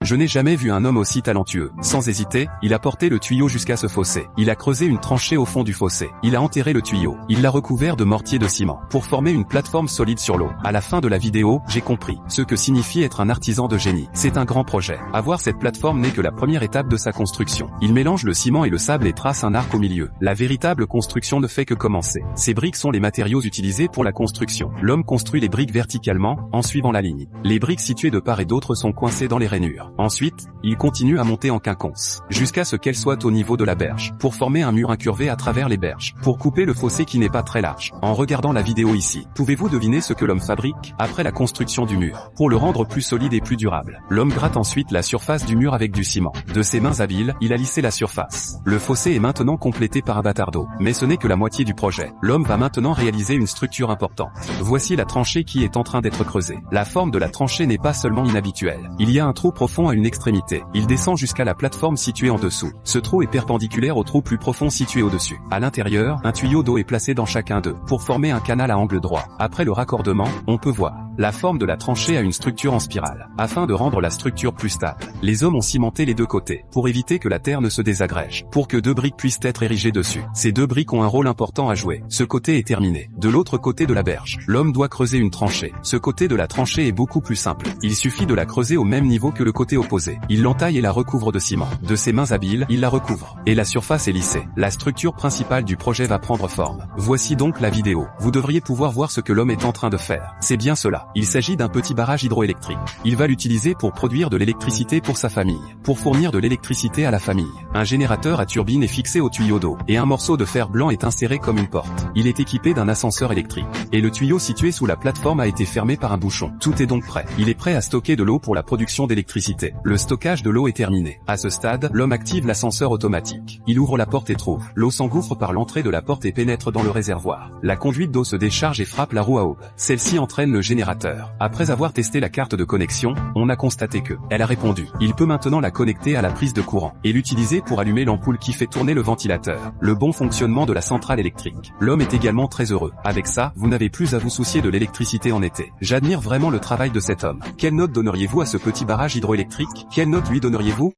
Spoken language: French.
Je n'ai jamais vu un homme aussi talentueux. Sans hésiter, il a porté le tuyau jusqu'à ce fossé. Il a creusé une tranchée au fond du fossé. Il a enterré le tuyau. Il l'a recouvert de mortier de ciment pour former une plateforme solide sur l'eau. À la fin de la vidéo, j'ai compris ce que signifie être un artisan de génie. C'est un grand projet. Avoir cette plateforme n'est que la première étape de sa construction. Il mélange le ciment et le sable et trace un arc au milieu. La véritable construction ne fait que commencer. Ces briques sont les matériaux utilisés pour la construction. L'homme construit les briques verticalement, en suivant la ligne. Les briques situées de part et d'autre sont coincées dans les rainures. Ensuite, il continue à monter en quinconce, jusqu'à ce qu'elles soient au niveau de la berge, pour former un mur incurvé à travers les berges, pour couper le fossé qui n'est pas très large. En regardant la vidéo ici, pouvez-vous deviner ce que l'homme fabrique après la construction du mur, pour le rendre plus solide et plus durable? L'homme gratte ensuite la surface du mur avec du ciment. De ses mains habiles, il a lissé la surface. Le fossé est maintenant complété par un bâtard d'eau. Mais ce n'est que la moitié du projet. L'homme va maintenant réaliser une structure importante. Voici la tranchée qui est en train d'être creusée. La forme de la tranchée n'est pas seulement inhabituelle. Il y a un trou profond à une extrémité. Il descend jusqu'à la plateforme située en dessous. Ce trou est perpendiculaire au trou plus profond situé au-dessus. À l'intérieur, un tuyau d'eau est placé dans chacun d'eux, pour former un canal à angle droit. Après le raccordement, on peut voir la forme de la tranchée a une structure en spirale. Afin de rendre la structure plus stable, les hommes ont cimenté les deux côtés, pour éviter que la terre ne se désagrège, pour que deux briques puissent être érigées dessus. Ces deux briques ont un rôle important à jouer. Ce côté est terminé. De l'autre côté de la berge, l'homme doit creuser une tranchée. Ce côté de la tranchée est beaucoup plus simple. Il suffit de la creuser au même niveau que le côté opposé. Il l'entaille et la recouvre de ciment. De ses mains habiles, il la recouvre. Et la surface est lissée. La structure principale du projet va prendre forme. Voici donc la vidéo. Vous devriez pouvoir voir ce que l'homme est en train de faire. C'est bien cela. Il s'agit d'un petit barrage hydroélectrique. Il va l'utiliser pour produire de l'électricité pour sa famille. Pour fournir de l'électricité à la famille. Un générateur à turbine est fixé au tuyau d'eau. Et un morceau de fer blanc est inséré comme une porte. Il est équipé d'un ascenseur électrique. Et le tuyau situé sous la plateforme a été fermé par un bouchon. Tout est donc prêt. Il est prêt à stocker de l'eau pour la production d'électricité. Le stockage de l'eau est terminé. À ce stade, l'homme active l'ascenseur automatique. Il ouvre la porte et trouve. L'eau s'engouffre par l'entrée de la porte et pénètre dans le réservoir. La conduite d'eau se décharge et frappe la roue à aube. Celle-ci entraîne le générateur. Après avoir testé la carte de connexion, on a constaté que elle a répondu. Il peut maintenant la connecter à la prise de courant et l'utiliser pour allumer l'ampoule qui fait tourner le ventilateur. Le bon fonctionnement de la centrale électrique. L'homme est également très heureux. Avec ça, vous n'avez plus à vous soucier de l'électricité en été. J'admire vraiment le travail de cet homme. Quelle note donneriez-vous à ce petit barrage hydroélectrique? Quelle note lui donneriez-vous?